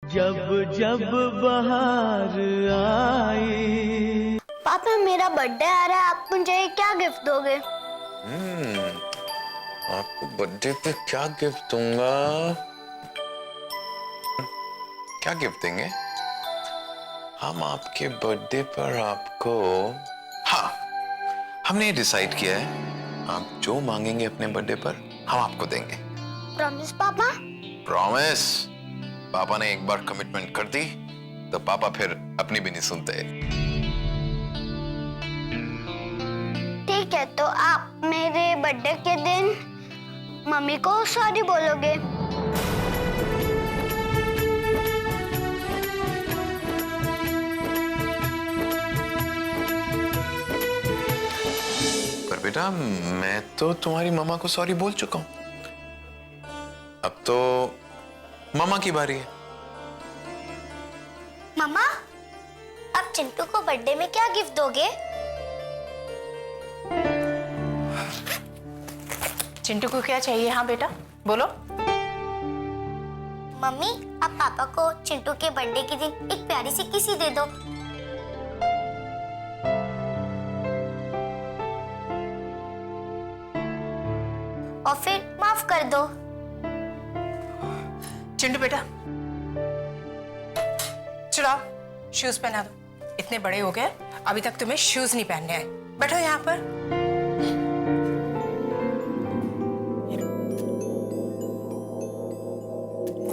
जब जब बहार आई। पापा मेरा बर्थडे आ रहा है, आप मुझे क्या गिफ्ट दोगे? आपको बर्थडे पे क्या गिफ्ट दूंगा? क्या गिफ्ट देंगे हम आपके बर्थडे पर आपको? हाँ, हमने डिसाइड किया है, आप जो मांगेंगे अपने बर्थडे पर हम आपको देंगे। प्रॉमिस पापा? प्रॉमिस। पापा ने एक बार कमिटमेंट कर दी तो पापा फिर अपनी भी नहीं सुनते। ठीक है, तो आप मेरे बर्थडे के दिन मम्मी को सॉरी बोलोगे? पर बेटा, मैं तो तुम्हारी मामा को सॉरी बोल चुका हूं। अब तो मामा की बारी है। मम्मा, आप चिंटू को बर्थडे में क्या गिफ्ट दोगे? चिंटू को क्या चाहिए? हाँ बेटा बोलो। मम्मी, आप पापा को चिंटू के बर्थडे के दिन एक प्यारी सी किसी दे दो। और फिर माफ कर दो। चिंटू बेटा चलो शूज पहना दो। इतने बड़े हो गए, अभी तक तुम्हें शूज नहीं पहनने आए। बैठो यहाँ पर।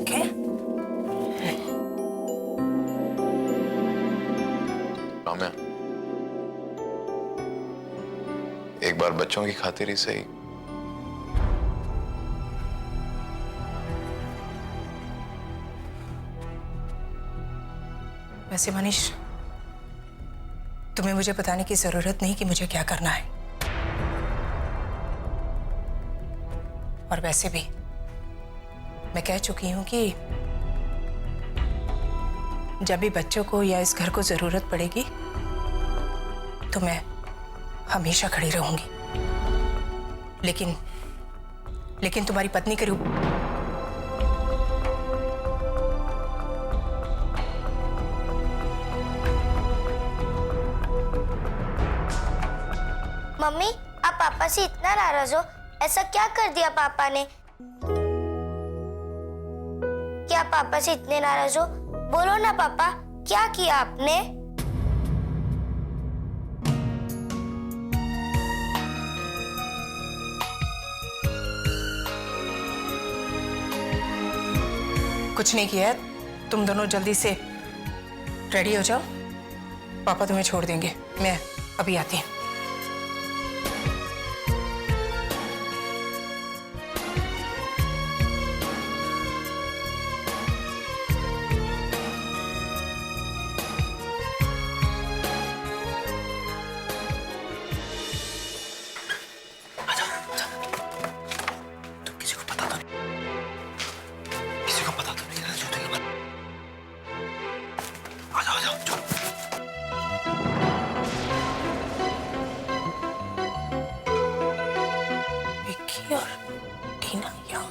ओके। राम्या, एक बार बच्चों की खातिर ही सही वैसे मनीष, तुम्हें मुझे बताने की जरूरत नहीं कि मुझे क्या करना है। और वैसे भी मैं कह चुकी हूं कि जब भी बच्चों को या इस घर को जरूरत पड़ेगी तो मैं हमेशा खड़ी रहूंगी। लेकिन तुम्हारी पत्नी के रूप मम्मी, आप पापा से इतना नाराज हो? ऐसा क्या कर दिया पापा ने? क्या पापा से इतने नाराज हो? बोलो ना पापा, क्या किया आपने? कुछ नहीं किया है। तुम दोनों जल्दी से रेडी हो जाओ, पापा तुम्हें छोड़ देंगे। मैं अभी आती हूँ। विक्की और टीना यहाँ।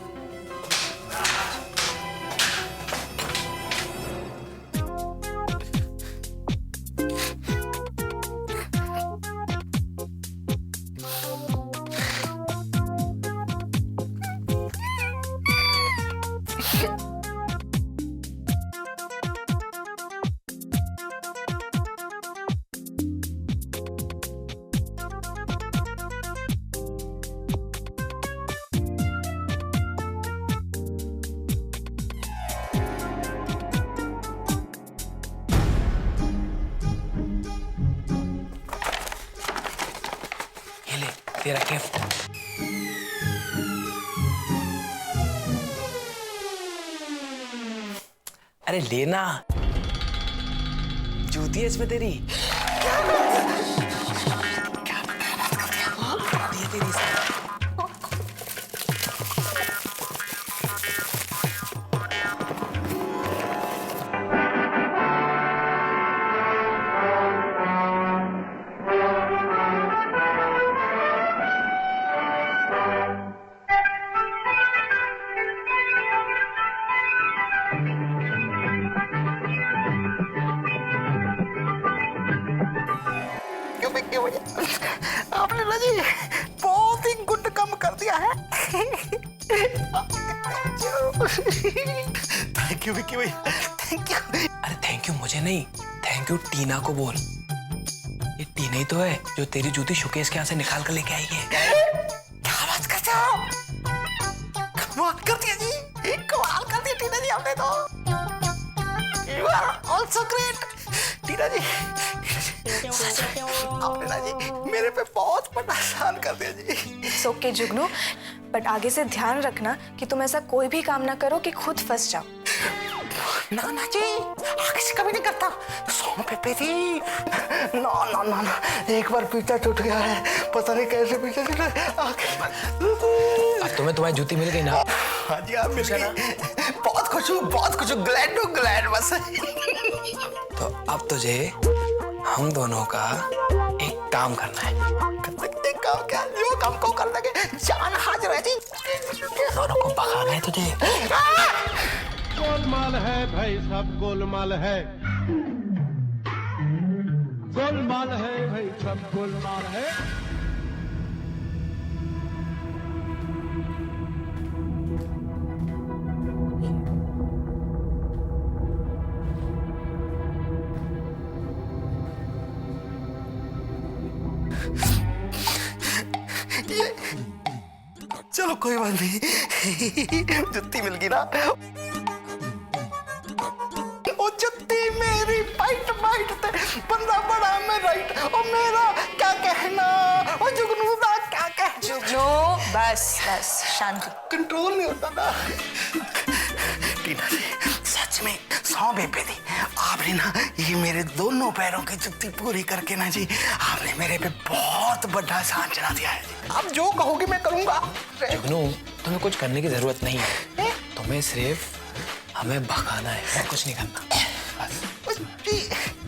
तेरा गिफ्ट। अरे लेना, जूती है इसमें तेरी। ये तेरी से। जी बहुत ही गुड काम कर दिया है। थैंक यू विक्की भैया, थैंक यू। अरे थैंक यू मुझे नहीं, थैंक यू टीना को बोल। ये टीना ही तो है जो तेरी जूती शोकेस के यहाँ से निकाल कर लेके आई है। क्या बात करते हो? कमाल कर दिया जी, कमाल कर दिया टीना जी आपने तो। You are also great, टीना जी। आपने ना जी मेरे पे बहुत बड़ा एहसान कर दिया जी। इट्स ओके जुगनू, बट आगे से ध्यान रखना कि तुम ऐसा कोई भी काम ना करो कि खुद फंस जाओ। ना ना जी, आगे से कभी नहीं करता। सौ पे थी। ना ना ना ना, एक बार पीछा टूट गया है, पता नहीं कैसे पीछे छूटा। आज तुम्हें तुम्हारी जूती मिल गई ना? हाँ जी आप मिल गई। बहुत खुश हूँ, बहुत खुश हूँ, ग्लैड बस। तो अब तुझे हम दोनों का एक काम करना है। कर सकते काम क्या? जो काम को कर लगे जान हाजिर है जी। दोनों को भगाना है तुझे। गोलमाल है भाई, सब गोलमाल है। गोलमाल है भाई, सब गोलमाल है। चलो कोई बात नहीं, जुत्ती मिल गई ना। ओ जुत्ती मेरी बाइट बाइट ते बंदा बड़ा मैं राइट। ओ मेरा क्या कहना, ओ जुगनू दा क्या कहना। जुगनू बस बस शांति। कंट्रोल नहीं होता ना। टीना जी सच में 100 बेबे थी आपने ना, ये मेरे दोनों पैरों की जुत्ती पूरी करके ना जी आपने मेरे पे बहुत बड़ा एहसान चढ़ा दिया है। आप जो कहोगे मैं करूंगा। जुगनू तुम्हें कुछ करने की जरूरत नहीं है, तुम्हें सिर्फ हमें भगाना है और कुछ नहीं करना बस।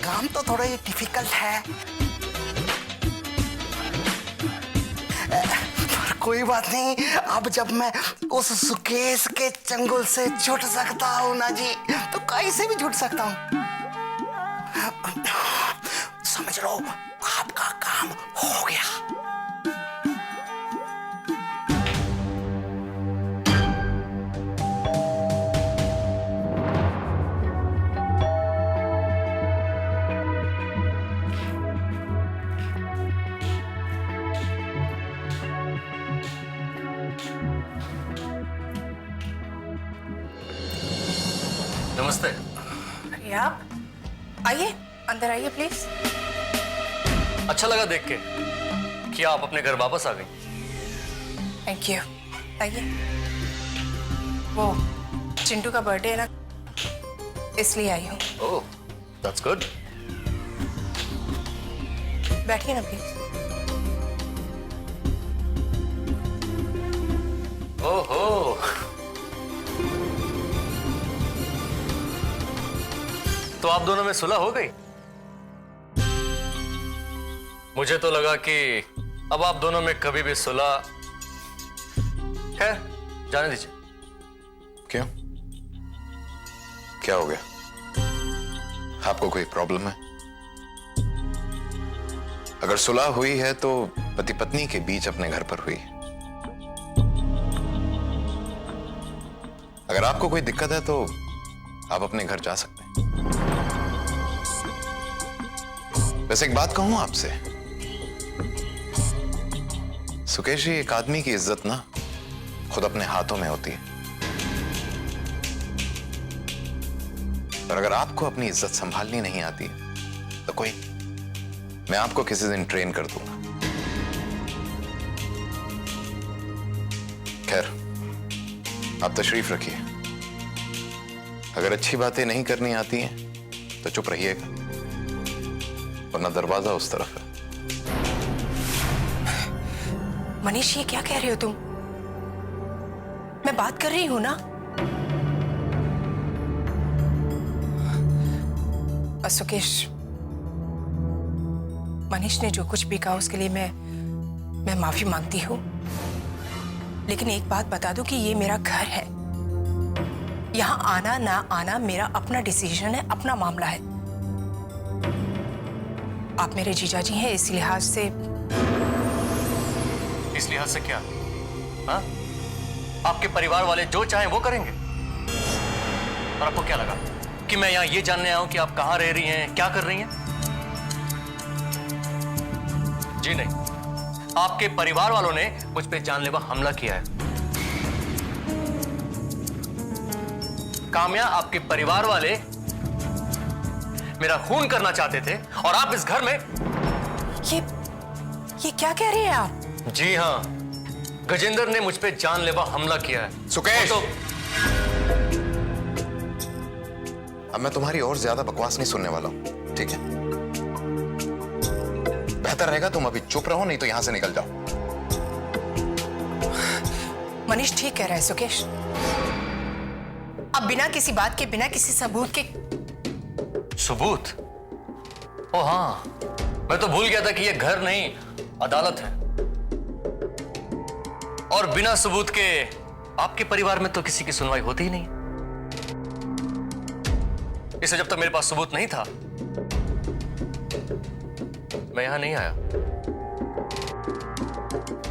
काम तो थोड़ा ये डिफिकल्ट है, पर कोई बात नहीं। अब जब मैं उस सुकेश के चंगुल से छूट सकता हूँ ना जी, तो कैसे भी छूट सकता हूँ। समझ लो आपका काम हो गया। नमस्ते। अरे आप आइए, अंदर आइए प्लीज। अच्छा लगा देख के कि आप अपने घर वापस आ गई। Thank you. आइए। वो चिंटू का बर्थडे है ना, इसलिए आई हूँ। ओह, दैट्स गुड। बैठिए ना प्लीज। ओहो, तो आप दोनों में सुलह हो गई? मुझे तो लगा कि अब आप दोनों में कभी भी सुलह। खैर जाने दीजिए। क्यों, क्या हो गया? आपको कोई प्रॉब्लम है? अगर सुलह हुई है तो पति पत्नी के बीच अपने घर पर हुई। अगर आपको कोई दिक्कत है तो आप अपने घर जा सकते हैं। वैसे एक बात कहूं आपसे, सुकेश जी, एक आदमी की इज्जत ना खुद अपने हाथों में होती है। पर अगर आपको अपनी इज्जत संभालनी नहीं आती तो कोई, मैं आपको किसी दिन ट्रेन कर दूंगा। खैर, आप तशरीफ रखिए। अगर अच्छी बातें नहीं करनी आती हैं तो चुप रहिएगा, वरना दरवाजा उस तरफ है। मनीष, ये क्या कह रहे हो तुम? मैं बात कर रही हूं ना। सुकेश, मनीष ने जो कुछ भी कहा उसके लिए मैं माफी मांगती हूँ, लेकिन एक बात बता दूं कि ये मेरा घर है। यहाँ आना ना आना मेरा अपना डिसीजन है, अपना मामला है। आप मेरे जीजा जी हैं, इस लिहाज से किस लिहाज से क्या? हाँ? आपके परिवार वाले जो चाहें वो करेंगे। और आपको क्या लगा कि मैं यहां ये जानने आया हूं कि आप कहां रह रही हैं, क्या कर रही हैं? जी नहीं, आपके परिवार वालों ने मुझ पे जानलेवा हमला किया है। काम्या, आपके परिवार वाले मेरा खून करना चाहते थे और आप इस घर में। ये क्या कह रहे हैं आप? जी हाँ, गजेंद्र ने मुझ पे जानलेवा हमला किया है। सुकेश! तो अब मैं तुम्हारी और ज्यादा बकवास नहीं सुनने वाला हूं, ठीक है? बेहतर रहेगा तुम अभी चुप रहो, नहीं तो यहां से निकल जाओ। मनीष ठीक कह रहा है सुकेश। अब बिना किसी बात के, बिना किसी सबूत के। सबूत? ओ हाँ, मैं तो भूल गया था कि ये घर नहीं अदालत है। और बिना सबूत के आपके परिवार में तो किसी की सुनवाई होती ही नहीं। इसलिए जब तक मेरे पास सबूत नहीं था मैं यहां नहीं आया।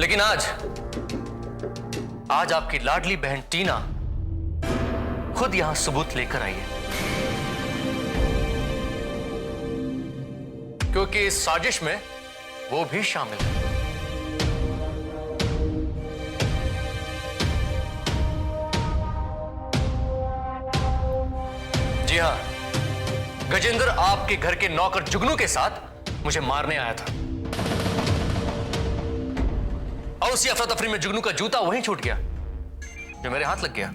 लेकिन आज आपकी लाडली बहन टीना खुद यहां सबूत लेकर आई है, क्योंकि इस साजिश में वो भी शामिल है। जी हां, गजेंद्र आपके घर के नौकर जुगनू के साथ मुझे मारने आया था और उसी अफरा तफरी में जुगनू का जूता वहीं छूट गया जो मेरे हाथ लग गया।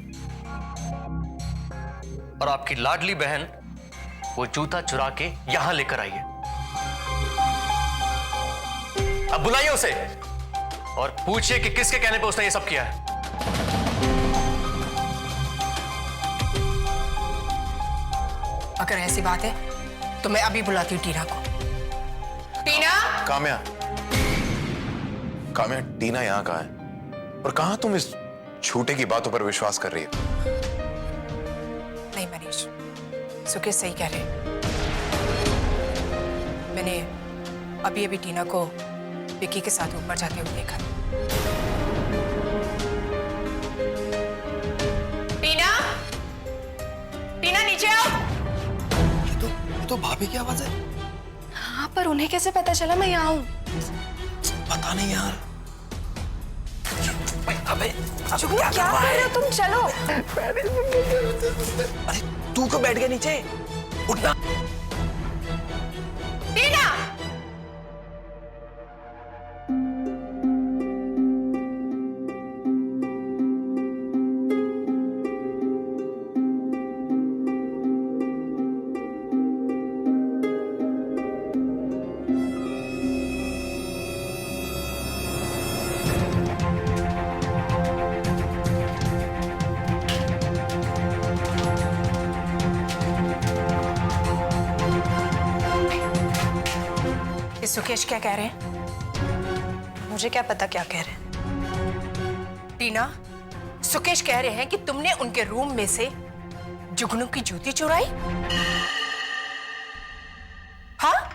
और आपकी लाडली बहन वो जूता चुरा के यहां लेकर आई है। अब बुलाइए उसे और पूछिए कि किसके कहने पे उसने ये सब किया है। अगर ऐसी बात है तो मैं अभी बुलाती हूँ टीना को। टीना! काम्या, काम्या, टीना यहां कहां है? और कहां तुम इस झूठे की बातों पर विश्वास कर रही हो? नहीं मनीष, सुकेश सही कह रहे हैं। मैंने अभी अभी टीना को विक्की के साथ ऊपर जाते हुए देखा। टीना! टीना नीचे आओ। ये तो भाभी की आवाज है। हाँ, पर उन्हें कैसे पता चला मैं यहाँ हूँ? पता नहीं यार। अबे जुगनू क्या कर रहे हो तुम? चलो। अरे तू क्यों बैठ गया नीचे? उठना। टीना! सुकेश क्या कह रहे हैं? मुझे क्या पता क्या कह रहे हैं। टीना, सुकेश कह रहे हैं कि तुमने उनके रूम में से जुगनू की जूती चुराई। हाँ?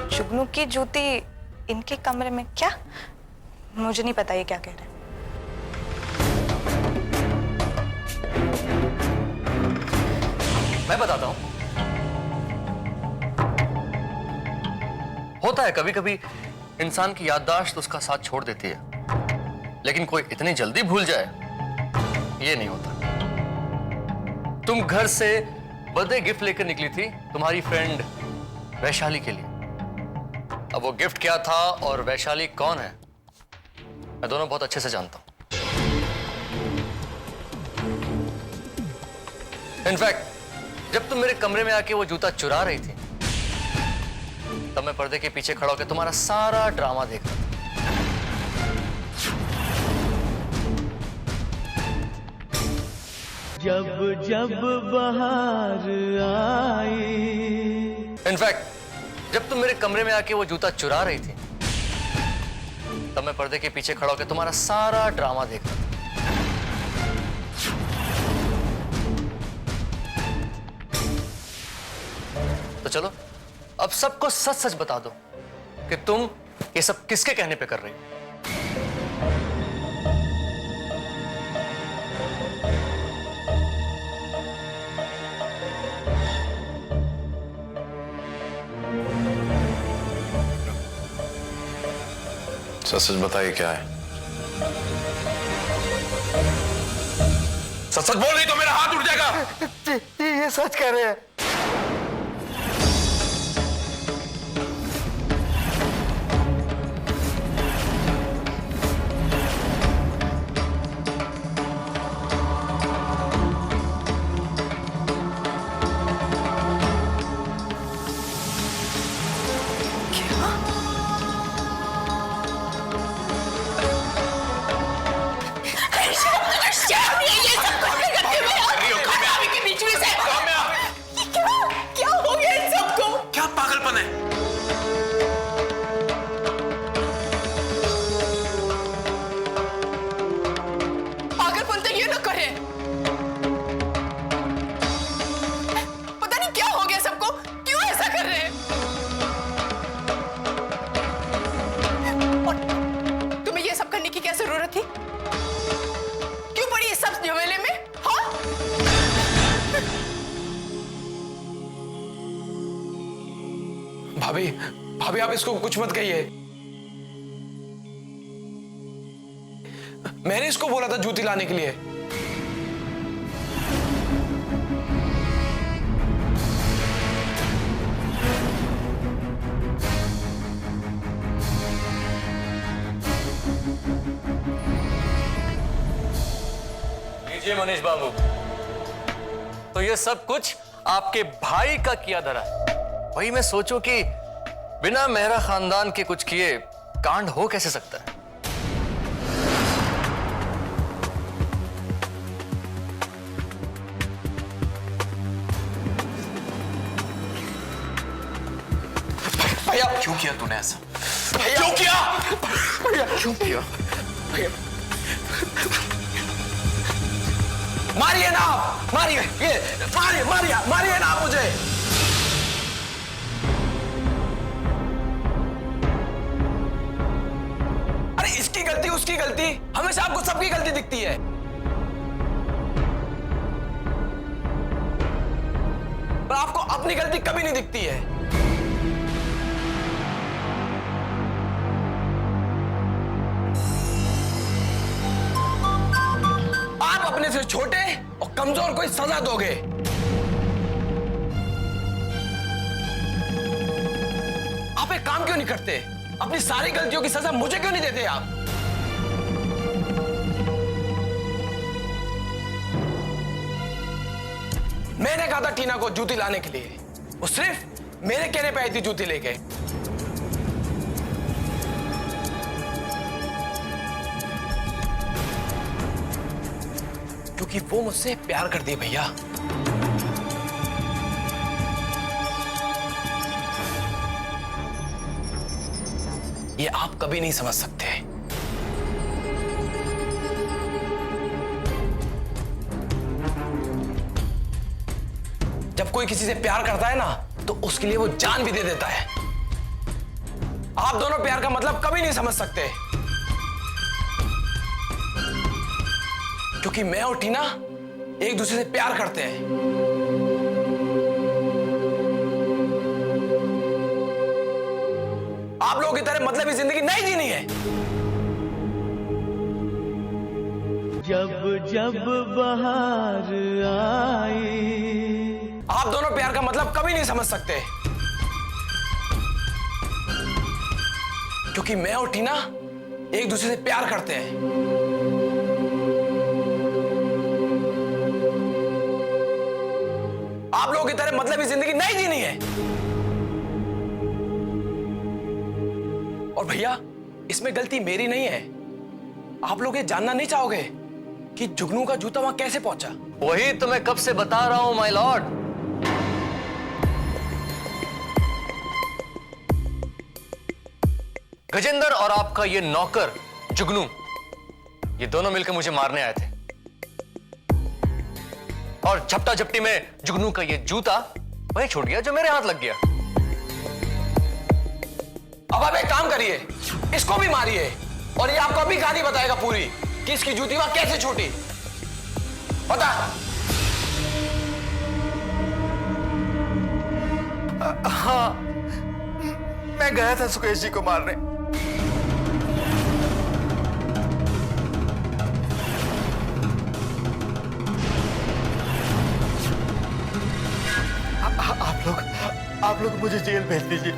जुगनू की जूती इनके कमरे में? क्या? मुझे नहीं पता ये क्या कह रहे हैं। मैं बताता हूं। होता है कभी कभी इंसान की याददाश्त उसका साथ छोड़ देती है, लेकिन कोई इतनी जल्दी भूल जाए ये नहीं होता। तुम घर से बर्थडे गिफ्ट लेकर निकली थी तुम्हारी फ्रेंड वैशाली के लिए। अब वो गिफ्ट क्या था और वैशाली कौन है मैं दोनों बहुत अच्छे से जानता हूं। इनफैक्ट जब तुम मेरे कमरे में आके वो जूता चुरा रही थी तब मैं पर्दे के पीछे खड़ा होकर तुम्हारा सारा ड्रामा देख रहा था। जब जब बहार आई। इनफैक्ट जब तुम मेरे कमरे में आके वो जूता चुरा रही थी तब मैं पर्दे के पीछे खड़ा होकर तुम्हारा सारा ड्रामा देख रहा था। तो चलो अब सबको सच सच बता दो कि तुम ये सब किसके कहने पे कर रही हो। सच सच बताइए क्या है? सच सच बोल नहीं तो मेरा हाथ उठ जाएगा। ये सच कह रहे हैं। क्या पागलपन है? पागलपन तो ये ना करे। पता नहीं क्या हो गया सबको, क्यों ऐसा कर रहे हैं? और तुम्हें ये सब करने की क्या जरूरत थी? क्यों पड़ी इस सब झमेले में? हाँ? भाभी, भाभी आप इसको कुछ मत कहिए। मैंने इसको बोला था जूती लाने के लिए। लीजिए मनीष बाबू, तो ये सब कुछ आपके भाई का किया धरा है। वही मैं सोचूं कि बिना मेहरा खानदान के कुछ किए कांड हो कैसे सकता है। भैया क्यों किया तूने ऐसा? क्यों किया? भैया क्यों किया? भैया मारिए ना आप, मारिए, ये मारिए मारिए मारिए ना आप मुझे। अरे इसकी गलती उसकी गलती, हमेशा आपको सबकी गलती दिखती है। पर आपको अपनी गलती कभी नहीं दिखती है। आप अपने से छोटे और कमजोर को सजा दोगे। आप एक काम क्यों नहीं करते? अपनी सारी गलतियों की सजा मुझे क्यों नहीं देते आप? मैंने कहा था टीना को जूती लाने के लिए, वो सिर्फ मेरे कहने पे आई थी जूती लेके। क्योंकि वो मुझसे प्यार करती है भैया। ये आप कभी नहीं समझ सकते। जब कोई किसी से प्यार करता है ना, तो उसके लिए वो जान भी दे देता है। आप दोनों प्यार का मतलब कभी नहीं समझ सकते, क्योंकि मैं और टीना एक दूसरे से प्यार करते हैं। आप लोगों की तरह मतलबी जिंदगी नहीं जीनी है। जब जब बहार आई। आप दोनों प्यार का मतलब कभी नहीं समझ सकते, क्योंकि मैं और टीना एक दूसरे से प्यार करते हैं। आप लोगों की तरह मतलबी जिंदगी नहीं जीनी है। और भैया, इसमें गलती मेरी नहीं है। आप लोग ये जानना नहीं चाहोगे कि जुगनू का जूता वहां कैसे पहुंचा? वही तो मैं कब से बता रहा हूं माय लॉर्ड। गजेंद्र और आपका ये नौकर जुगनू, ये दोनों मिलकर मुझे मारने आए थे, और झपटा झपटी में जुगनू का ये जूता वही छूट गया जो मेरे हाथ लग गया। अब आप एक काम करिए, इसको भी मारिए, और ये आपको अभी कहानी बताएगा पूरी कि इसकी जूती वहां कैसे छूटी। बता। हाँ, मैं गया था सुकेश जी को मारने। आप लोग मुझे जेल भेज दीजिए।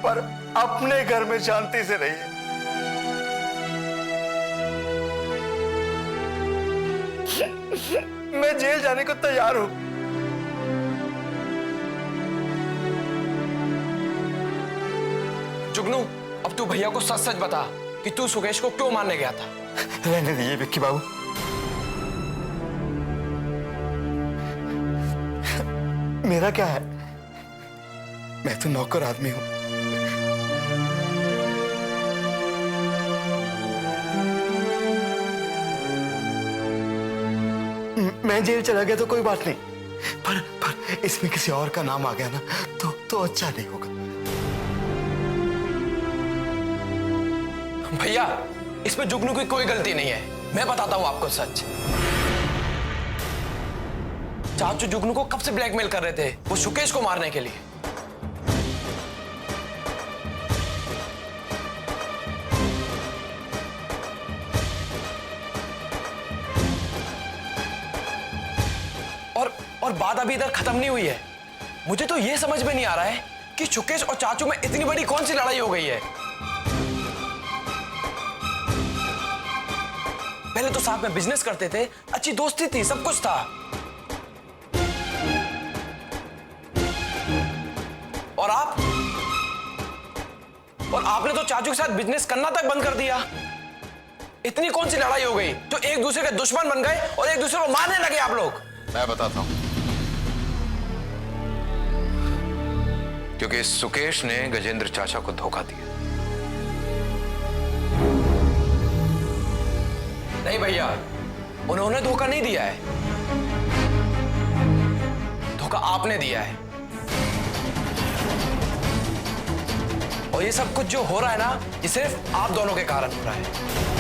पर अपने घर में शांति से रहिए। मैं जेल जाने को तैयार हूं। जुगनू, अब तू भैया को सच सच बता कि तू सुकेश को क्यों मारने गया था। रहने दीजिए विक्की बाबू। मेरा क्या है, मैं तो नौकर आदमी हूं। मैं जेल चला गया तो कोई बात नहीं, पर इसमें किसी और का नाम आ गया ना तो अच्छा नहीं होगा। भैया, इसमें जुगनू की कोई गलती नहीं है। मैं बताता हूं आपको सच। चाचू जुगनू को कब से ब्लैकमेल कर रहे थे, वो सुकेश को मारने के लिए। और बात अभी इधर खत्म नहीं हुई है। मुझे तो यह समझ में नहीं आ रहा है कि सुकेश और चाचू में इतनी बड़ी कौन सी लड़ाई हो गई है। पहले तो साथ में बिजनेस करते थे, अच्छी दोस्ती थी, सब कुछ था। और आपने तो चाचू के साथ बिजनेस करना तक बंद कर दिया। इतनी कौन सी लड़ाई हो गई तो एक दूसरे के दुश्मन बन गए और एक दूसरे को मारने लगे आप लोग। मैं बताता हूं, क्योंकि सुकेश ने गजेंद्र चाचा को धोखा दिया। नहीं भैया, उन्होंने धोखा नहीं दिया है, धोखा आपने दिया है। और ये सब कुछ जो हो रहा है ना, ये सिर्फ आप दोनों के कारण हो रहा है।